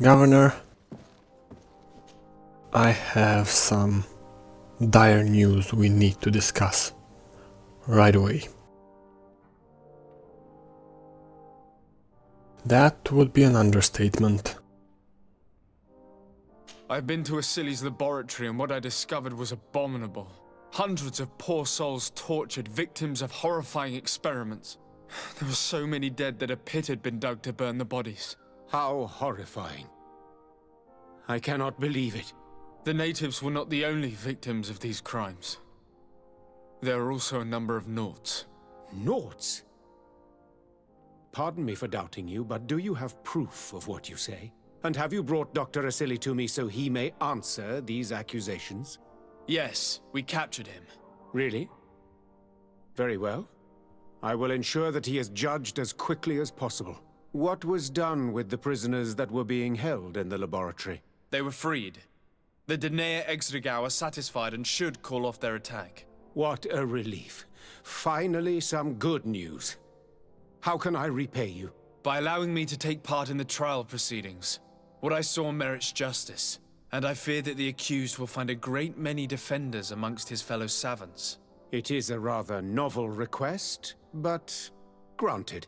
Governor, I have some dire news we need to discuss right away. That would be an understatement. I've been to Asili's laboratory and what I discovered was abominable. Hundreds of poor souls tortured, victims of horrifying experiments. There were so many dead that a pit had been dug to burn the bodies. How horrifying. I cannot believe it. The natives were not the only victims of these crimes. There are also a number of Naughts. Naughts? Pardon me for doubting you, but do you have proof of what you say? And have you brought Dr. Asili to me so he may answer these accusations? Yes, we captured him. Really? Very well. I will ensure that he is judged as quickly as possible. What was done with the prisoners that were being held in the laboratory? They were freed. The Dinea Exregao are satisfied and should call off their attack. What a relief. Finally, some good news. How can I repay you? By allowing me to take part in the trial proceedings. What I saw merits justice, and I fear that the accused will find a great many defenders amongst his fellow savants. It is a rather novel request, but granted.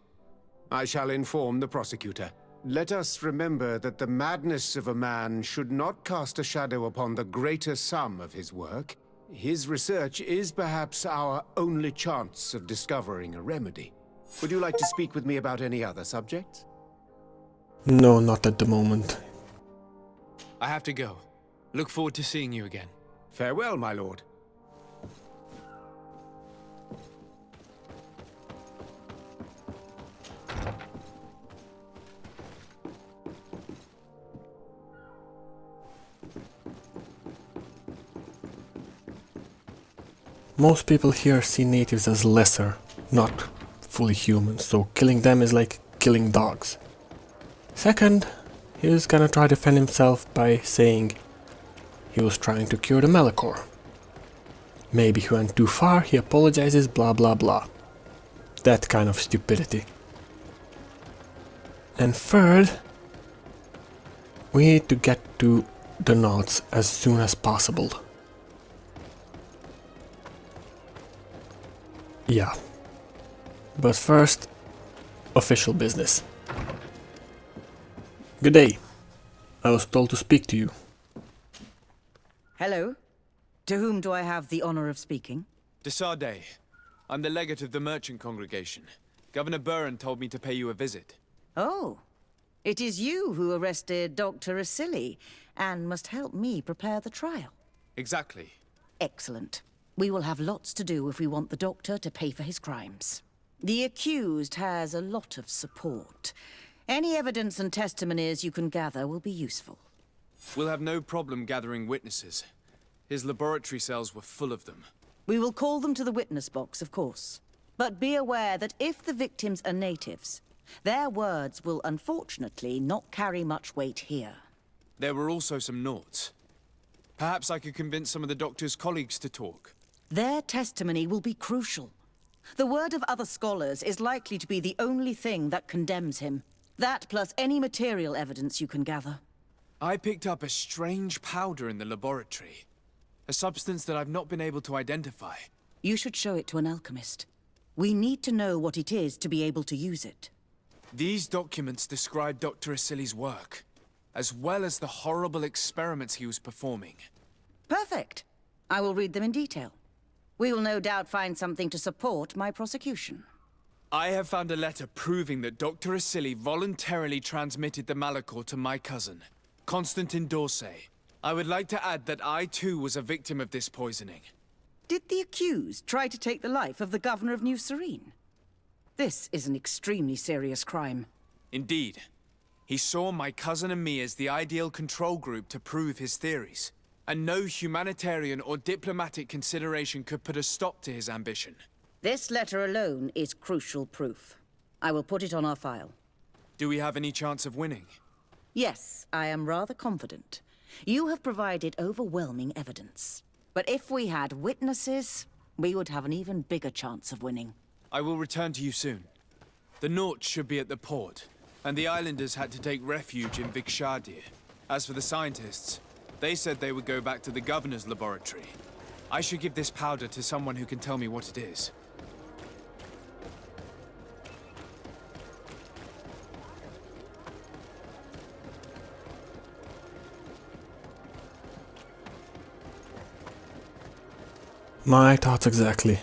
I shall inform the prosecutor. Let us remember that the madness of a man should not cast a shadow upon the greater sum of his work. His research is perhaps our only chance of discovering a remedy. Would you like to speak with me about any other subjects? No, not at the moment. I have to go. Look forward to seeing you again. Farewell, my lord. Most people here see natives as lesser, not fully human, so killing them is like killing dogs. Second, he's gonna try to defend himself by saying he was trying to cure the Malachor. Maybe he went too far, he apologizes, blah blah blah. That kind of stupidity. And third, we need to get to the knots as soon as possible. Yeah. But first, official business. Good day. I was told to speak to you. Hello. To whom do I have the honor of speaking? Desade. I'm the legate of the merchant congregation. Governor Buran told me to pay you a visit. Oh. It is you who arrested Dr. Asili and must help me prepare the trial. Exactly. Excellent. We will have lots to do if we want the doctor to pay for his crimes. The accused has a lot of support. Any evidence and testimonies you can gather will be useful. We'll have no problem gathering witnesses. His laboratory cells were full of them. We will call them to the witness box, of course. But be aware that if the victims are natives, their words will unfortunately not carry much weight here. There were also some Naughts. Perhaps I could convince some of the doctor's colleagues to talk. Their testimony will be crucial. The word of other scholars is likely to be the only thing that condemns him. That plus any material evidence you can gather. I picked up a strange powder in the laboratory. A substance that I've not been able to identify. You should show it to an alchemist. We need to know what it is to be able to use it. These documents describe Dr. Asili's work, as well as the horrible experiments he was performing. Perfect. I will read them in detail. We will no doubt find something to support my prosecution. I have found a letter proving that Dr. Asili voluntarily transmitted the Malachor to my cousin, Constantin Dorsey. I would like to add that I too was a victim of this poisoning. Did the accused try to take the life of the governor of New Serene? This is an extremely serious crime. Indeed. He saw my cousin and me as the ideal control group to prove his theories. And no humanitarian or diplomatic consideration could put a stop to his ambition. This letter alone is crucial proof. I will put it on our file. Do we have any chance of winning? Yes, I am rather confident. You have provided overwhelming evidence. But if we had witnesses, we would have an even bigger chance of winning. I will return to you soon. The Naughts should be at the port, And the islanders had to take refuge in Vikshadir. As for the scientists, they said they would go back to the governor's laboratory. I should give this powder to someone who can tell me what it is. My thoughts exactly.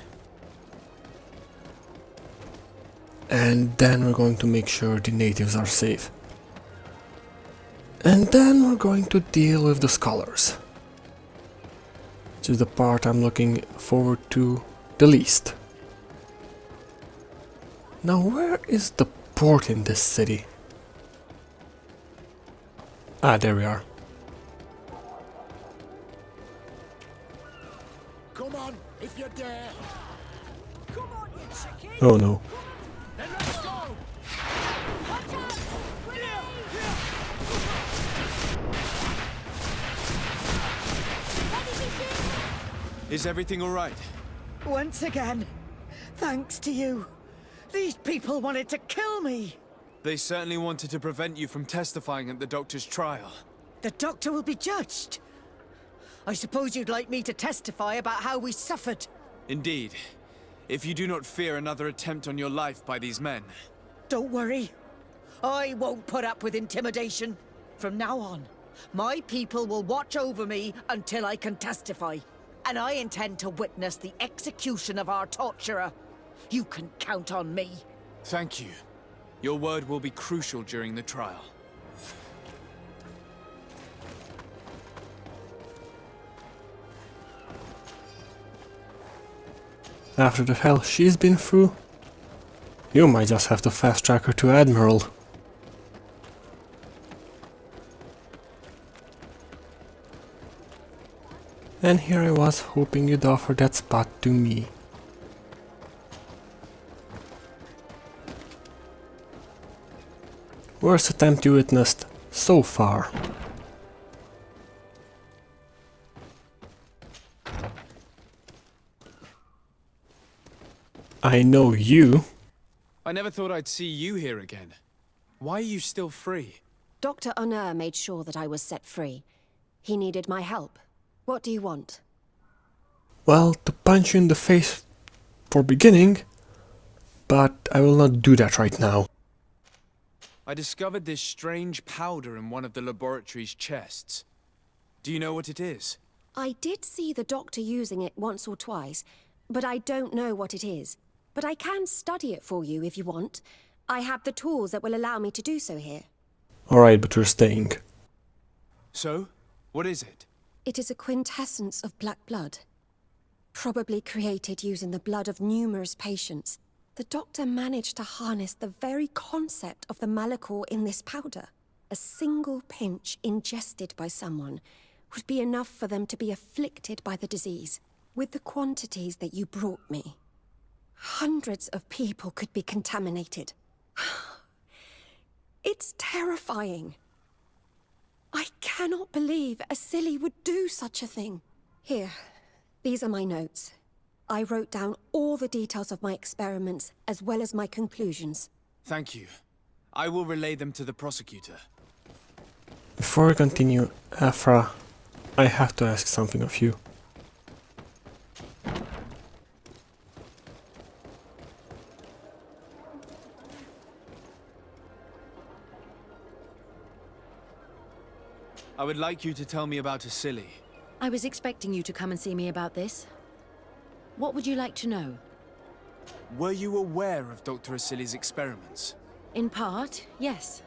And then we're going to make sure the natives are safe. And then we're going to deal with the scholars, which is the part I'm looking forward to the least. Now, where is the port in this city? Ah, there we are. Come on, if you dare. Come on, you chicken. Oh no. Then let's go. Watch out. Is everything all right? Once again, thanks to you. These people wanted to kill me. They certainly wanted to prevent you from testifying at the doctor's trial. The doctor will be judged. I suppose you'd like me to testify about how we suffered. Indeed. If you do not fear another attempt on your life by these men. Don't worry. I won't put up with intimidation. From now on, my people will watch over me until I can testify. And I intend to witness the execution of our torturer. You can count on me. Thank you. Your word will be crucial during the trial. After the hell she's been through, you might just have to fast track her to Admiral. And here I was hoping you'd offer that spot to me. Worst attempt you witnessed so far. I know you. I never thought I'd see you here again. Why are you still free? Dr. Honor made sure that I was set free. He needed my help. What do you want? Well, to punch you in the face for beginning, but I will not do that right now. I discovered this strange powder in one of the laboratory's chests. Do you know what it is? I did see the doctor using it once or twice, but I don't know what it is. But I can study it for you if you want. I have the tools that will allow me to do so here. Alright, but you're staying. So, what is it? It is a quintessence of black blood. Probably created using the blood of numerous patients. The doctor managed to harness the very concept of the Malachor in this powder. A single pinch ingested by someone would be enough for them to be afflicted by the disease. With the quantities that you brought me, hundreds of people could be contaminated. It's terrifying. I cannot believe a silly would do such a thing. Here, these are my notes. I wrote down all the details of my experiments, as well as my conclusions. Thank you. I will relay them to the prosecutor. Before we continue, Afra, I have to ask something of you. I would like you to tell me about Asili. I was expecting you to come and see me about this. What would you like to know? Were you aware of Dr. Asili's experiments? In part, yes.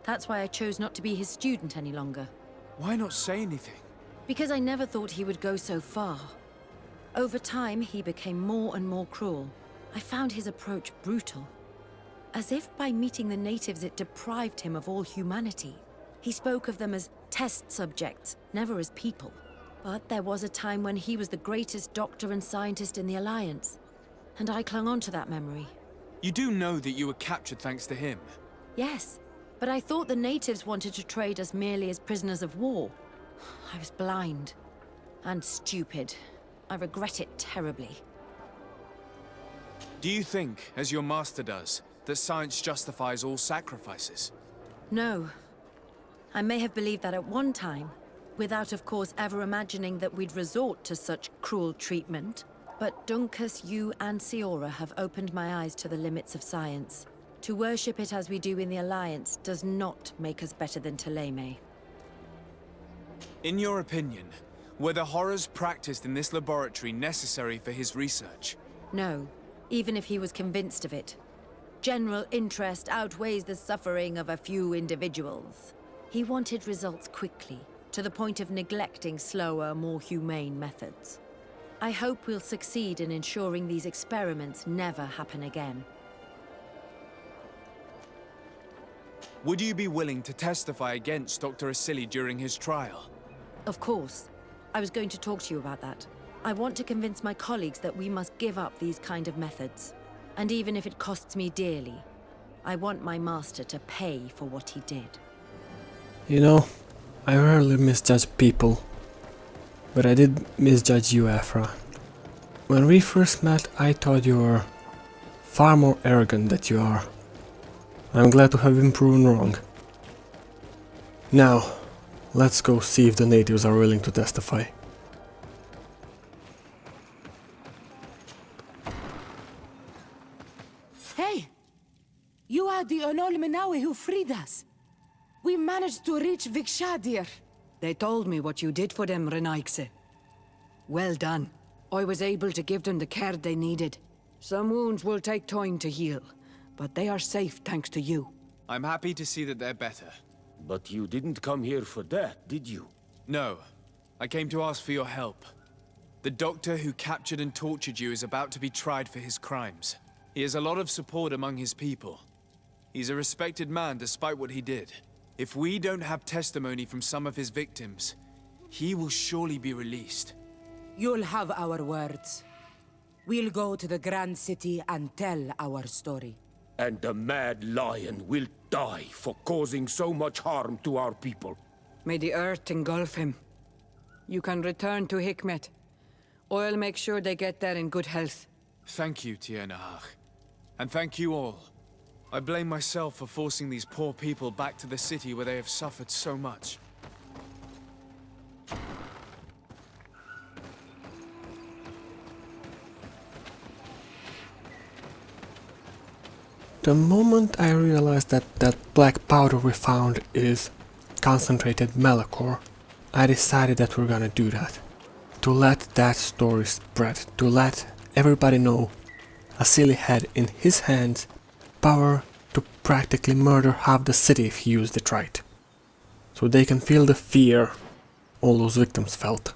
That's why I chose not to be his student any longer. Why not say anything? Because I never thought he would go so far. Over time, he became more and more cruel. I found his approach brutal. As if by meeting the natives it deprived him of all humanity. He spoke of them as test subjects, never as people. But there was a time when he was the greatest doctor and scientist in the Alliance. And I clung on to that memory. You do know that you were captured thanks to him? Yes, but I thought the natives wanted to trade us merely as prisoners of war. I was blind. And stupid. I regret it terribly. Do you think, as your master does, That science justifies all sacrifices? No. I may have believed that at one time, without of course ever imagining that we'd resort to such cruel treatment. But Dunkus, you and Siora have opened my eyes to the limits of science. To worship it as we do in the Alliance does not make us better than Thélème. In your opinion, were the horrors practiced in this laboratory necessary for his research? No, even if he was convinced of it. General interest outweighs the suffering of a few individuals. He wanted results quickly, to the point of neglecting slower, more humane methods. I hope we'll succeed in ensuring these experiments never happen again. Would you be willing to testify against Dr. Asili during his trial? Of course. I was going to talk to you about that. I want to convince my colleagues that we must give up these kind of methods. And even if it costs me dearly, I want my master to pay for what he did. You know, I rarely misjudge people, but I did misjudge you, Afra. When we first met, I thought you were far more arrogant than you are. I'm glad to have been proven wrong. Now, let's go see if the natives are willing to testify. Hey! You are the Onol Menawi who freed us. We managed to reach Vikshadir. They told me what you did for them, Renaikse. Well done. I was able to give them the care they needed. Some wounds will take time to heal, but they are safe thanks to you. I'm happy to see that they're better. But you didn't come here for that, did you? No. I came to ask for your help. The doctor who captured and tortured you is about to be tried for his crimes. He has a lot of support among his people. He's a respected man despite what he did. If we don't have testimony from some of his victims, he will surely be released. You'll have our words. We'll go to the Grand City and tell our story. And the Mad Lion will die for causing so much harm to our people. May the earth engulf him. You can return to Hikmet. I'll make sure they get there in good health. Thank you, Tiernahach. And thank you all. I blame myself for forcing these poor people back to the city where they have suffered so much. The moment I realized that that black powder we found is concentrated Malachor, I decided that we're gonna do that. To let that story spread, to let everybody know Asili had in his hands power to practically murder half the city if he used it right. So they can feel the fear all those victims felt.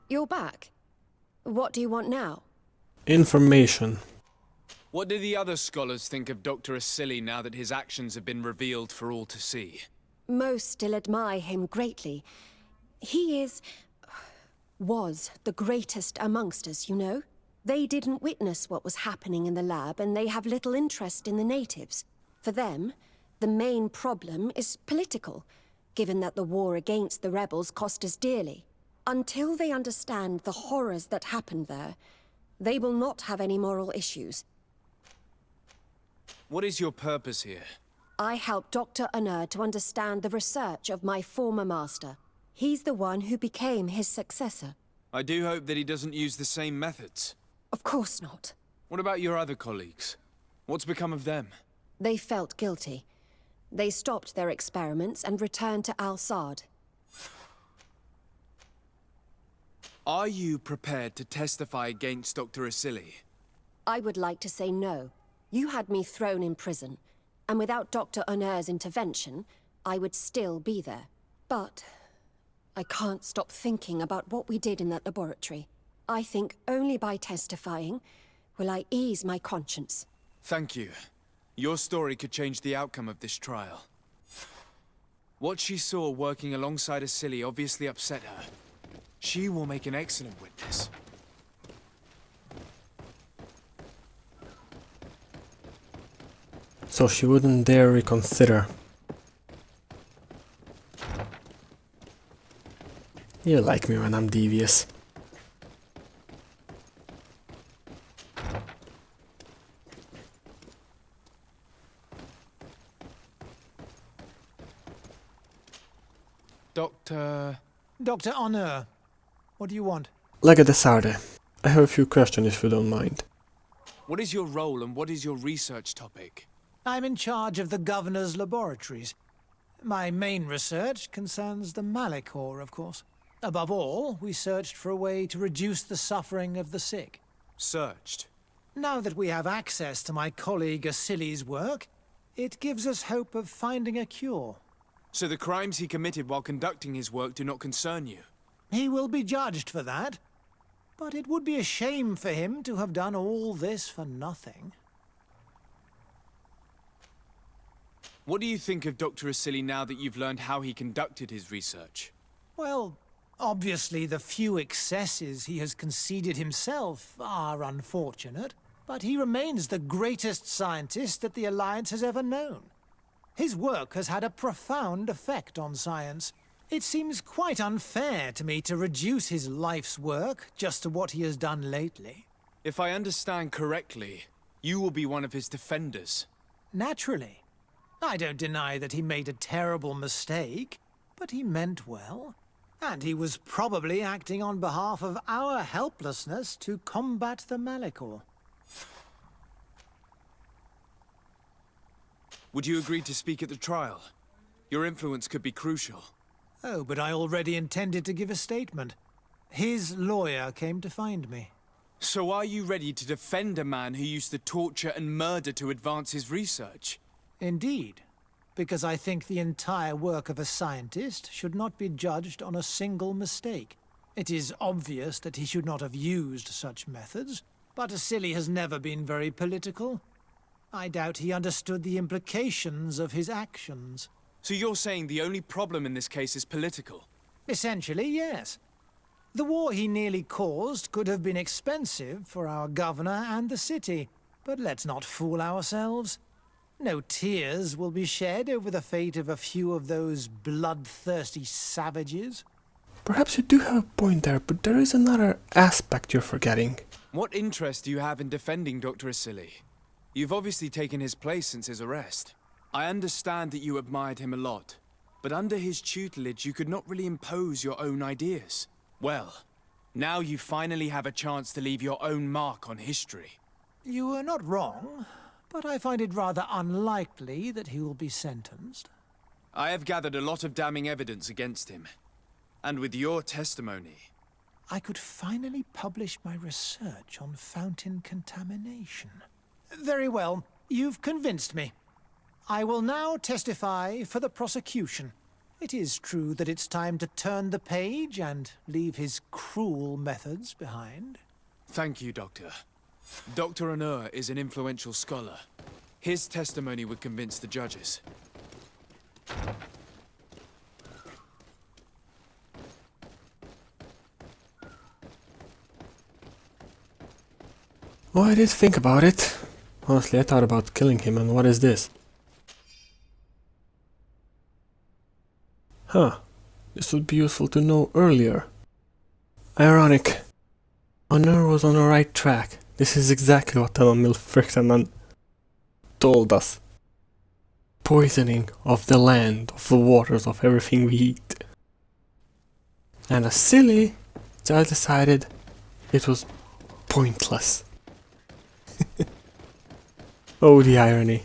You're back. What do you want now? Information. What do the other scholars think of Dr. Asili now that his actions have been revealed for all to see? Most still admire him greatly. He was the greatest amongst us, you know? They didn't witness what was happening in the lab, and they have little interest in the natives. For them, the main problem is political, given that the war against the rebels cost us dearly. Until they understand the horrors that happened there, they will not have any moral issues. What is your purpose here? I helped Dr. Unur to understand the research of my former master. He's the one who became his successor. I do hope that he doesn't use the same methods. Of course not. What about your other colleagues? What's become of them? They felt guilty. They stopped their experiments and returned to Al-Sad. Are you prepared to testify against Dr. Asili? I would like to say no. You had me thrown in prison, and without Dr. Unur's intervention, I would still be there. But I can't stop thinking about what we did in that laboratory. I think only by testifying will I ease my conscience. Thank you. Your story could change the outcome of this trial. What she saw working alongside Asili obviously upset her. She will make an excellent witness. So she wouldn't dare reconsider. You like me when I'm devious. Dr. Honor, what do you want? Legate Sarde, I have a few questions if you don't mind. What is your role and what is your research topic? I'm in charge of the governor's laboratories. My main research concerns the Malachor, of course. Above all, we searched for a way to reduce the suffering of the sick. Searched? Now that we have access to my colleague Asili's work, it gives us hope of finding a cure. So the crimes he committed while conducting his work do not concern you? He will be judged for that. But it would be a shame for him to have done all this for nothing. What do you think of Dr. Asili now that you've learned how he conducted his research? Well, obviously the few excesses he has conceded himself are unfortunate, but he remains the greatest scientist that the Alliance has ever known. His work has had a profound effect on science. It seems quite unfair to me to reduce his life's work just to what he has done lately. If I understand correctly, you will be one of his defenders. Naturally. I don't deny that he made a terrible mistake, but he meant well. And he was probably acting on behalf of our helplessness to combat the Malachor. Would you agree to speak at the trial? Your influence could be crucial. Oh, but I already intended to give a statement. His lawyer came to find me. So are you ready to defend a man who used to torture and murder to advance his research? Indeed, because I think the entire work of a scientist should not be judged on a single mistake. It is obvious that he should not have used such methods, but Asili has never been very political. I doubt he understood the implications of his actions. So you're saying the only problem in this case is political? Essentially, yes. The war he nearly caused could have been expensive for our governor and the city, but let's not fool ourselves. No tears will be shed over the fate of a few of those bloodthirsty savages. Perhaps you do have a point there, but there is another aspect you're forgetting. What interest do you have in defending Dr. Asili? You've obviously taken his place since his arrest. I understand that you admired him a lot, but under his tutelage you could not really impose your own ideas. Well, now you finally have a chance to leave your own mark on history. You are not wrong, but I find it rather unlikely that he will be sentenced. I have gathered a lot of damning evidence against him. And with your testimony... I could finally publish my research on fountain contamination. Very well. You've convinced me. I will now testify for the prosecution. It is true that it's time to turn the page and leave his cruel methods behind. Thank you, Doctor. Dr. Honor is an influential scholar. His testimony would convince the judges. Oh, I did think about it. Honestly, I thought about killing him, and what is this? Huh. This would be useful to know earlier. Ironic. Honor was on the right track. This is exactly what Tamamil Frichteman told us. Poisoning of the land, of the waters, of everything we eat. And Asili just decided it was pointless. Oh, the irony.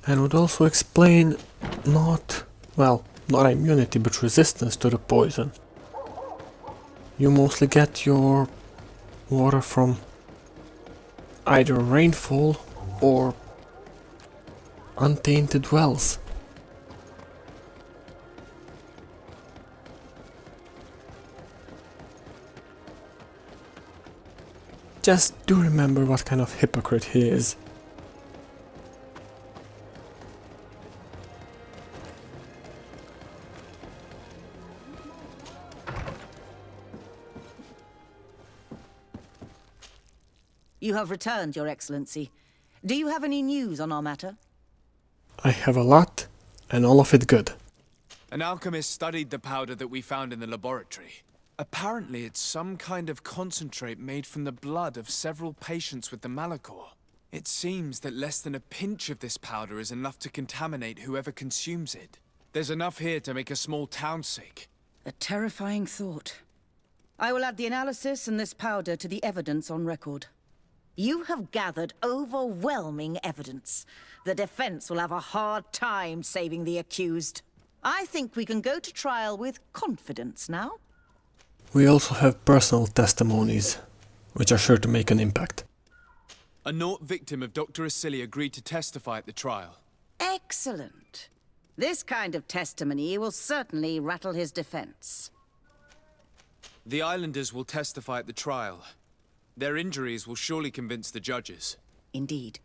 And would also explain not immunity, but resistance to the poison. You mostly get your water from either rainfall or untainted wells. Just do remember what kind of hypocrite he is. You have returned, Your Excellency. Do you have any news on our matter? I have a lot, and all of it good. An alchemist studied the powder that we found in the laboratory. Apparently, it's some kind of concentrate made from the blood of several patients with the Malachor. It seems that less than a pinch of this powder is enough to contaminate whoever consumes it. There's enough here to make a small town sick. A terrifying thought. I will add the analysis and this powder to the evidence on record. You have gathered overwhelming evidence. The defense will have a hard time saving the accused. I think we can go to trial with confidence now. We also have personal testimonies, which are sure to make an impact. A Naut victim of Dr. Asili agreed to testify at the trial. Excellent. This kind of testimony will certainly rattle his defense. The Islanders will testify at the trial. Their injuries will surely convince the judges. Indeed.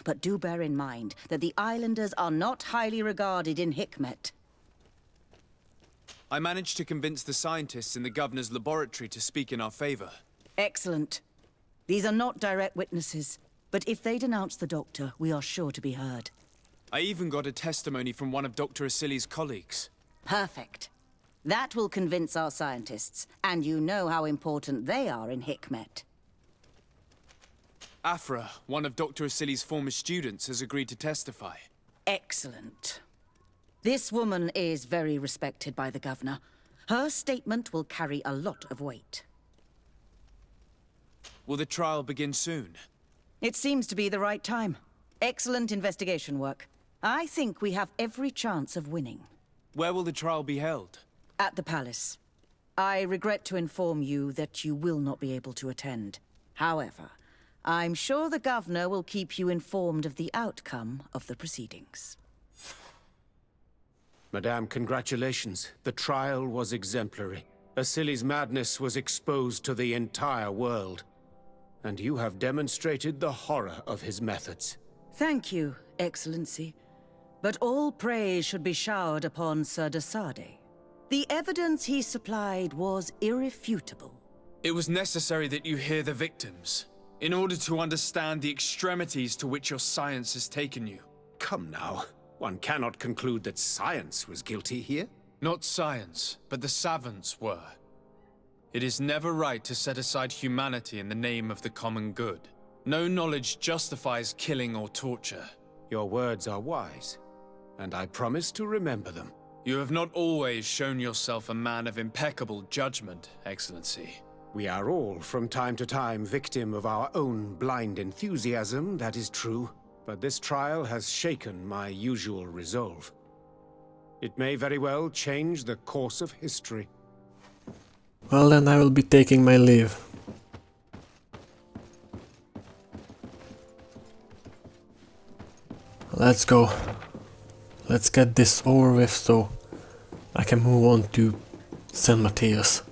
But do bear in mind that the Islanders are not highly regarded in Hikmet. I managed to convince the scientists in the governor's laboratory to speak in our favor. Excellent. These are not direct witnesses, but if they denounce the doctor, we are sure to be heard. I even got a testimony from one of Dr. Asili's colleagues. Perfect. That will convince our scientists, and you know how important they are in Hikmet. Afra, one of Dr. Asili's former students, has agreed to testify. Excellent. This woman is very respected by the governor. Her statement will carry a lot of weight. Will the trial begin soon? It seems to be the right time. Excellent investigation work. I think we have every chance of winning. Where will the trial be held? At the palace. I regret to inform you that you will not be able to attend. However, I'm sure the governor will keep you informed of the outcome of the proceedings. Madame, congratulations. The trial was exemplary. Asili's madness was exposed to the entire world. And you have demonstrated the horror of his methods. Thank you, Excellency. But all praise should be showered upon Sir Desade. The evidence he supplied was irrefutable. It was necessary that you hear the victims, in order to understand the extremities to which your science has taken you. Come now. One cannot conclude that science was guilty here. Not science, but the savants were. It is never right to set aside humanity in the name of the common good. No knowledge justifies killing or torture. Your words are wise, and I promise to remember them. You have not always shown yourself a man of impeccable judgment, Excellency. We are all, from time to time, victim of our own blind enthusiasm, that is true. But this trial has shaken my usual resolve. It may very well change the course of history. Well, then I will be taking my leave. Let's go. Let's get this over with so I can move on to San Mateus.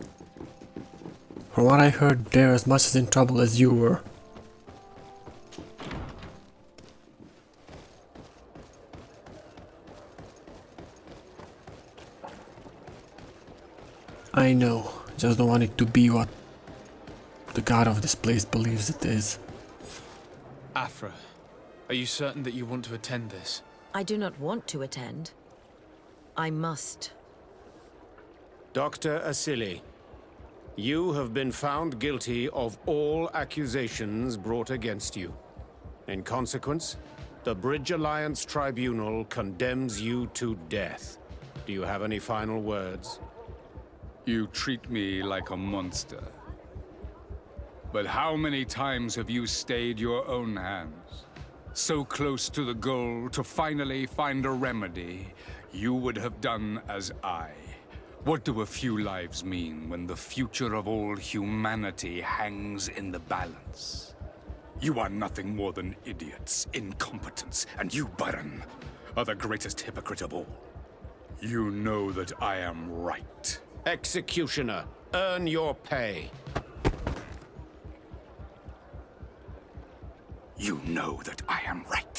From what I heard, they're as much as in trouble as you were. I know, just don't want it to be what the god of this place believes it is. Afra, are you certain that you want to attend this? I do not want to attend. I must. Dr. Asili, you have been found guilty of all accusations brought against you. In consequence, the Bridge Alliance Tribunal condemns you to death. Do you have any final words? You treat me like a monster. But how many times have you stayed your own hands? So close to the goal to finally find a remedy, you would have done as I. What do a few lives mean when the future of all humanity hangs in the balance? You are nothing more than idiots, incompetents, and you, Baron, are the greatest hypocrite of all. You know that I am right. Executioner, earn your pay. You know that I am right.